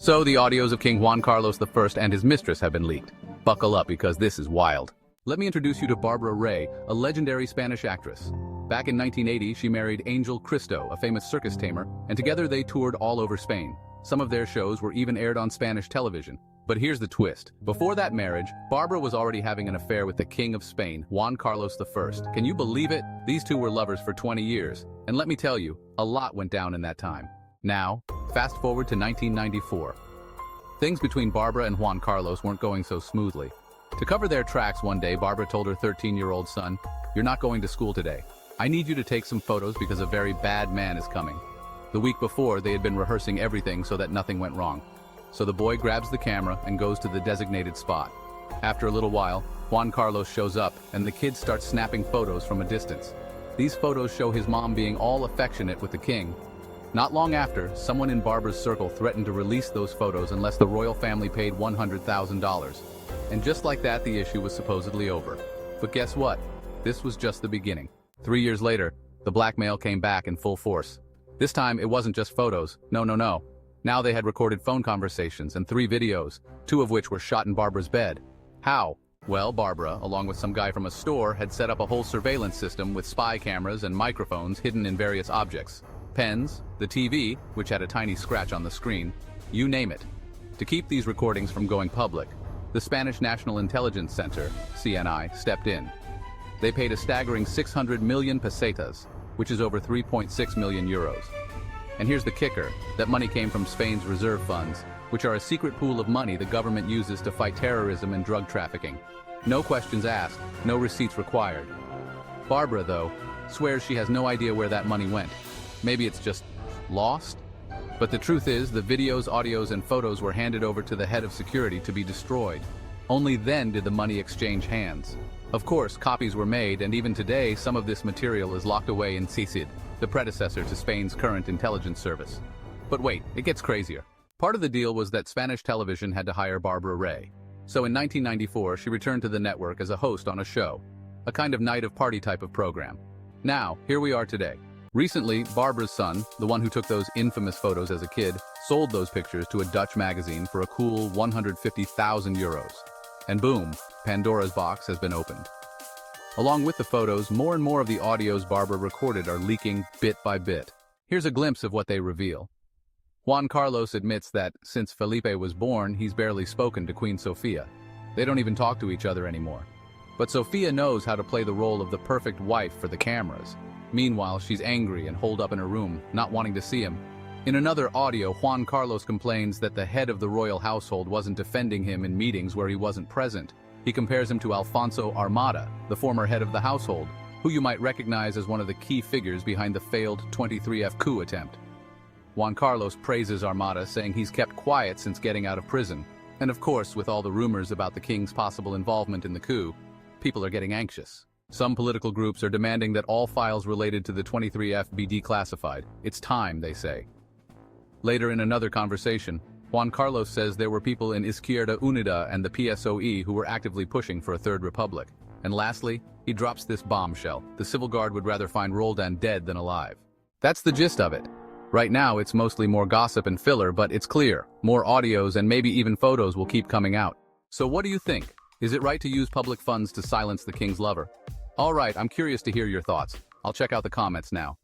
So the audios of King Juan Carlos I and his mistress have been leaked. Buckle up because this is wild. Let me introduce you to Bárbara Rey, a legendary Spanish actress. Back in 1980, she married Angel Cristo, a famous circus tamer, and together they toured all over Spain. Some of their shows were even aired on Spanish television. But here's the twist. Before that marriage, Bárbara was already having an affair with the King of Spain, Juan Carlos I. Can you believe it? These two were lovers for 20 years. And let me tell you, a lot went down in that time. Now, fast forward to 1994. Things between Bárbara and Juan Carlos weren't going so smoothly. To cover their tracks one day, Bárbara told her 13-year-old son, "You're not going to school today. I need you to take some photos because a very bad man is coming." The week before, they had been rehearsing everything so that nothing went wrong. So the boy grabs the camera and goes to the designated spot. After a little while, Juan Carlos shows up and the kid starts snapping photos from a distance. These photos show his mom being all affectionate with the king. Not long after, someone in Bárbara's circle threatened to release those photos unless the royal family paid $100,000. And just like that, the issue was supposedly over. But guess what? This was just the beginning. 3 years later, the blackmail came back in full force. This time, it wasn't just photos. No. Now they had recorded phone conversations and 3 videos, 2 of which were shot in Bárbara's bed. How? Well, Bárbara, along with some guy from a store, had set up a whole surveillance system with spy cameras and microphones hidden in various objects. Pens, the TV, which had a tiny scratch on the screen, you name it. To keep these recordings from going public, the Spanish National Intelligence Center, CNI, stepped in. They paid a staggering 600 million pesetas, which is over 3.6 million euros. And here's the kicker, that money came from Spain's reserve funds, which are a secret pool of money the government uses to fight terrorism and drug trafficking. No questions asked, no receipts required. Bárbara, though, swears she has no idea where that money went. Maybe it's just lost? But the truth is, the videos, audios, and photos were handed over to the head of security to be destroyed. Only then did the money exchange hands. Of course, copies were made, and even today, some of this material is locked away in CICID, the predecessor to Spain's current intelligence service. But wait, it gets crazier. Part of the deal was that Spanish television had to hire Bárbara Rey. So in 1994, she returned to the network as a host on a show, a kind of night of party type of program. Now, here we are today. Recently, Bárbara's son, the one who took those infamous photos as a kid, sold those pictures to a Dutch magazine for a cool 150,000 euros. And boom, Pandora's box has been opened. Along with the photos, more and more of the audios Bárbara recorded are leaking bit by bit. Here's a glimpse of what they reveal. Juan Carlos admits that, since Felipe was born, he's barely spoken to Queen Sofia. They don't even talk to each other anymore. But Sofia knows how to play the role of the perfect wife for the cameras. Meanwhile, she's angry and holed up in her room, not wanting to see him. In another audio, Juan Carlos complains that the head of the royal household wasn't defending him in meetings where he wasn't present. He compares him to Alfonso Armada, the former head of the household, who you might recognize as one of the key figures behind the failed 23F coup attempt. Juan Carlos praises Armada, saying he's kept quiet since getting out of prison. And of course, with all the rumors about the king's possible involvement in the coup, people are getting anxious. Some political groups are demanding that all files related to the 23F be declassified. It's time, they say. Later in another conversation, Juan Carlos says there were people in Izquierda Unida and the PSOE who were actively pushing for a third republic. And lastly, he drops this bombshell. The civil guard would rather find Roldan dead than alive. That's the gist of it. Right now, it's mostly more gossip and filler, but it's clear. More audios and maybe even photos will keep coming out. So what do you think? Is it right to use public funds to silence the king's lover? Alright, I'm curious to hear your thoughts. I'll check out the comments now.